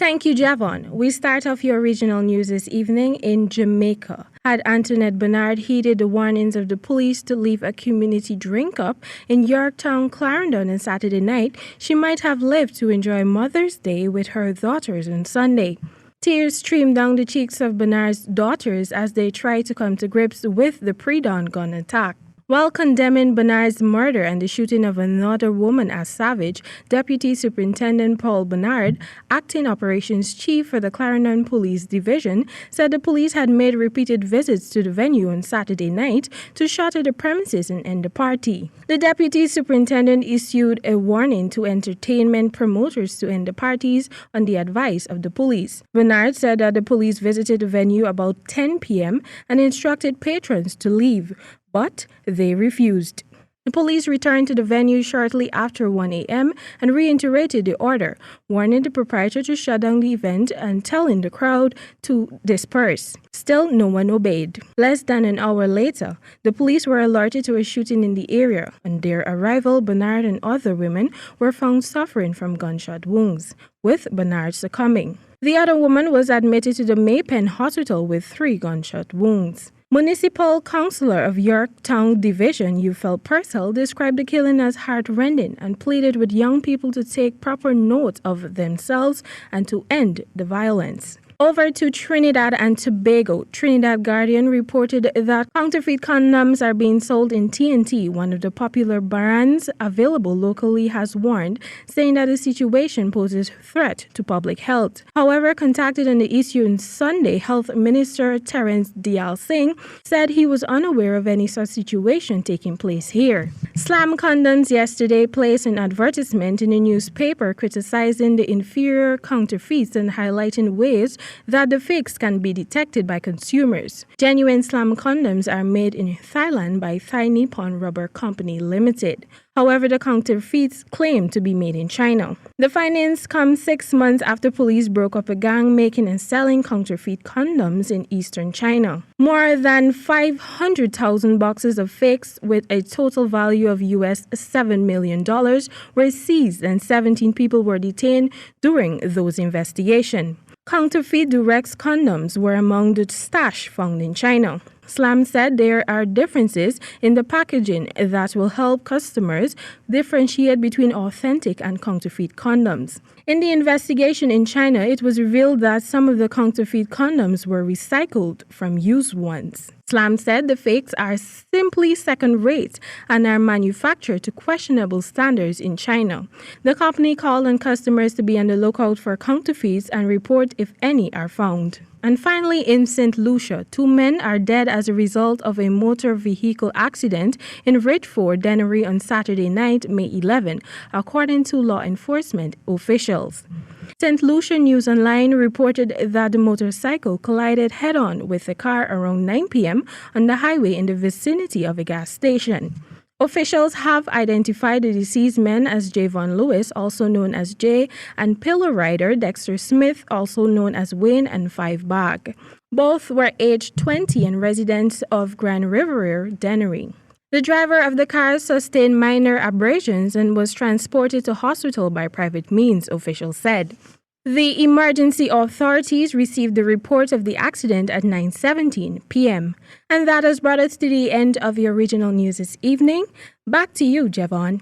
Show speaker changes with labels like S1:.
S1: Thank you, Javon. We start off your regional news this evening in Jamaica. Had Antoinette Bernard heeded the warnings of the police to leave a community drink-up in Yorktown, Clarendon on Saturday night, she might have lived to enjoy Mother's Day with her daughters on Sunday. Tears streamed down the cheeks of Bernard's daughters as they tried to come to grips with the pre-dawn gun attack. While condemning Bernard's murder and the shooting of another woman as savage, Deputy Superintendent Paul Bernard, acting operations chief for the Clarendon Police Division, said the police had made repeated visits to the venue on Saturday night to shutter the premises and end the party. The deputy superintendent issued a warning to entertainment promoters to end the parties on the advice of the police. Bernard said that the police visited the venue about 10 p.m. and instructed patrons to leave, but they refused. The police returned to the venue shortly after 1 a.m. and reiterated the order, warning the proprietor to shut down the event and telling the crowd to disperse. Still, no one obeyed. Less than an hour later, the police were alerted to a shooting in the area. On their arrival, Bernard and other women were found suffering from gunshot wounds, with Bernard succumbing. The other woman was admitted to the Maypen Hospital with 3 gunshot wounds. Municipal Councillor of Yorktown Division, Euphel Purcell, described the killing as heartrending and pleaded with young people to take proper note of themselves and to end the violence. Over to Trinidad and Tobago. Trinidad Guardian reported that counterfeit condoms are being sold in TNT. One of the popular brands available locally has warned, saying that the situation poses threat to public health. However, contacted on the issue on Sunday, Health Minister Terence Dial Singh said he was unaware of any such situation taking place here. Slam Condoms yesterday placed an advertisement in a newspaper criticizing the inferior counterfeits and highlighting ways that the fakes can be detected by consumers. Genuine Slam condoms are made in Thailand by Thai Nippon Rubber Company Limited. However, the counterfeits claim to be made in China. The findings come 6 months after police broke up a gang making and selling counterfeit condoms in eastern China. More than 500,000 boxes of fakes with a total value of US $7 million were seized and 17 people were detained during those investigations. Counterfeit Durex condoms were among the stash found in China. Slam said there are differences in the packaging that will help customers differentiate between authentic and counterfeit condoms. In the investigation in China, it was revealed that some of the counterfeit condoms were recycled from used ones. Slam said the fakes are simply second-rate and are manufactured to questionable standards in China. The company called on customers to be on the lookout for counterfeits and report if any are found. And finally, in St. Lucia, 2 men are dead as a result of a motor vehicle accident in Richford, Dennery on Saturday night, May 11, according to law enforcement officials. St. Lucia News Online reported that the motorcycle collided head-on with a car around 9 p.m. on the highway in the vicinity of a gas station. Officials have identified the deceased men as Javon Lewis, also known as Jay, and pillow rider Dexter Smith, also known as Wayne and Five Bag. Both were aged 20 and residents of Grand Riviere, Dennery. The driver of the car sustained minor abrasions and was transported to hospital by private means, officials said. The emergency authorities received the report of the accident at 9:17 p.m. And that has brought us to the end of your regional news this evening. Back to you, Javon.